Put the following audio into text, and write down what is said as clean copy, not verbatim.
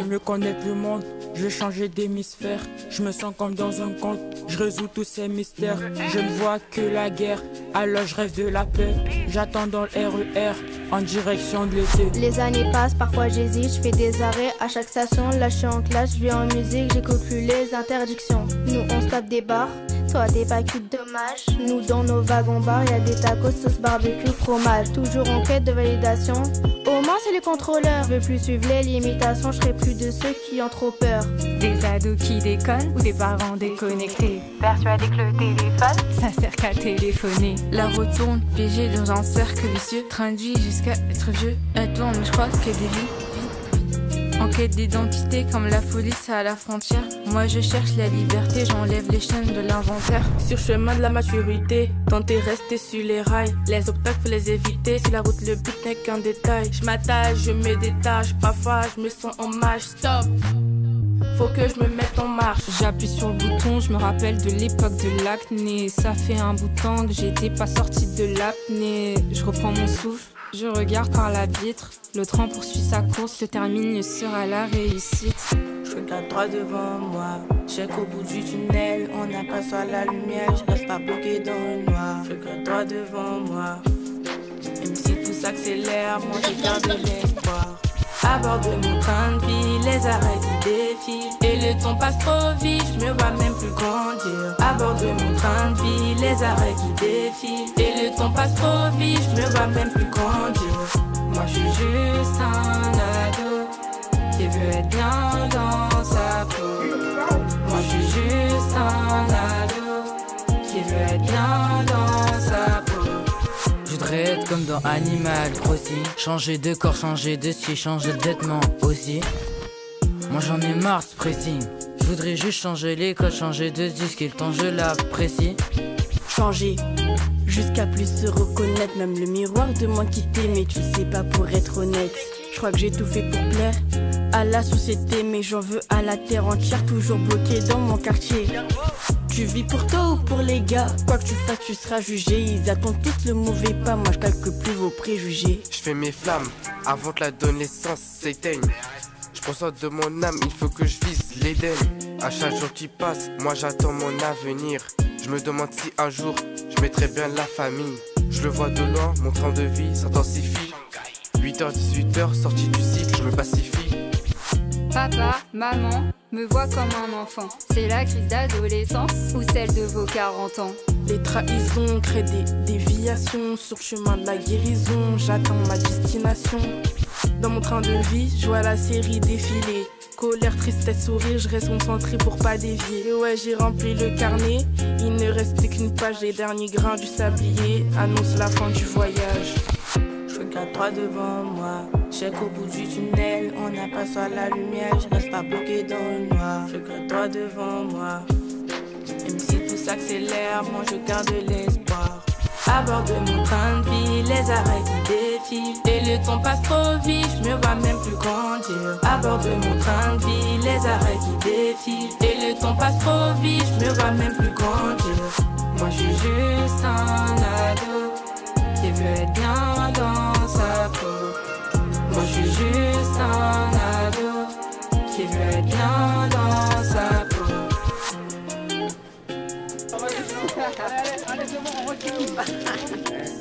mieux connaître le monde, je vais changer d'hémisphère. Je me sens comme dans un conte, je résous tous ces mystères. Je ne vois que la guerre, alors je rêve de la paix. J'attends dans le RER, en direction de l'été. Les années passent, parfois j'hésite, je fais des arrêts à chaque station. Là je suis en classe, je vis en musique, j'écoute plus les interdictions. Nous on se tape des bars, toi des bacs de dommage. Nous dans nos wagons bars, y'a des tacos, sauce barbecue, fromage. Toujours en quête de validation, au moins c'est les contrôleurs. Je veux plus suivre les limitations, je serai plus de ceux qui ont trop peur. Des ados qui déconnent ou des parents déconnectés, persuadés que le téléphone, ça sert qu'à téléphoner. La retourne, piégée dans un cercle vicieux, traduit jusqu'à être vieux. Elle tourne, mais je crois que des vies. En quête d'identité, comme la police à la frontière. Moi je cherche la liberté, j'enlève les chaînes de l'inventaire. Sur chemin de la maturité, tenter rester sur les rails. Les obstacles faut les éviter, sur la route le but n'est qu'un détail. Je m'attache, je me détache, parfois je me sens en marche. Stop, faut que je me mette en marche. J'appuie sur le bouton, je me rappelle de l'époque de l'acné. Ça fait un bout de temps que j'étais pas sortie de l'apnée. Je reprends mon souffle, je regarde par la vitre. Le train poursuit sa course, le termine sera la réussite. Je regarde droit devant moi, je sais qu'au bout du tunnel, on n'a pas soit la lumière. Je reste pas bloqué dans le noir. Je regarde droit devant moi, même si tout s'accélère, moi je garde l'espoir. À bord de mon train de vie, les arrêts qui défilent et le temps passe trop vite, je me vois même plus grandir. À bord de mon train de vie, les arrêts qui défilent et le temps passe trop vite, je me vois même plus grandir. Moi je suis juste un ado qui veut être bien dans sa peau. Moi je suis juste un ado qui veut être bien dans sa peau. Je voudrais être comme dans Animal Crossing, changer de corps, changer de style, changer de vêtements aussi. Moi j'en ai marre ce pressing. Je voudrais juste changer les codes, changer de disque et le temps je l'apprécie. Changer jusqu'à plus se reconnaître, même le miroir demande quitter, mais tu sais pas pour être honnête. Je crois que j'ai tout fait pour plaire à la société, mais j'en veux à la terre entière, toujours bloqué dans mon quartier. Tu vis pour toi ou pour les gars? Quoi que tu fasses, tu seras jugé. Ils attendent tous le mauvais pas, moi je calcule plus vos préjugés. Je fais mes flammes avant que l'adolescence s'éteigne. Je consens de mon âme, il faut que je vise l'Éden. À chaque jour qui passe, moi j'attends mon avenir. Je me demande si un jour je mettrai bien la famille. Je le vois de loin, mon train de vie s'intensifie. 8h, 18h, sortie du cycle, je me pacifie. Papa, maman, me vois comme un enfant. C'est la crise d'adolescence ou celle de vos 40 ans? Les trahisons créent des déviations sur le chemin de la guérison. J'attends ma destination. Dans mon train de vie, je vois la série défiler. Colère, tristesse, sourire, je reste concentré pour pas dévier. Et ouais, j'ai rempli le carnet, il ne reste qu'une page. Les derniers grains du sablier annoncent la fin du voyage. Je regarde droit devant moi, je sais qu'au bout du tunnel, on n'a pas soit la lumière. Je reste pas bloqué dans le noir. Je regarde droit devant moi, même si tout s'accélère, moi je garde l'espoir. À bord de mon train de vie, les arrêts qui défilent et le temps passe trop vite, je me vois même plus grandir. À bord de mon train de vie, les arrêts qui défilent et le temps passe trop vite, je me vois même plus grandir. Moi je suis juste un ado qui veut être bien dans sa peau. Moi je suis juste un ado qui veut être bien dans sa peau. Allez, c'est bon, on recule.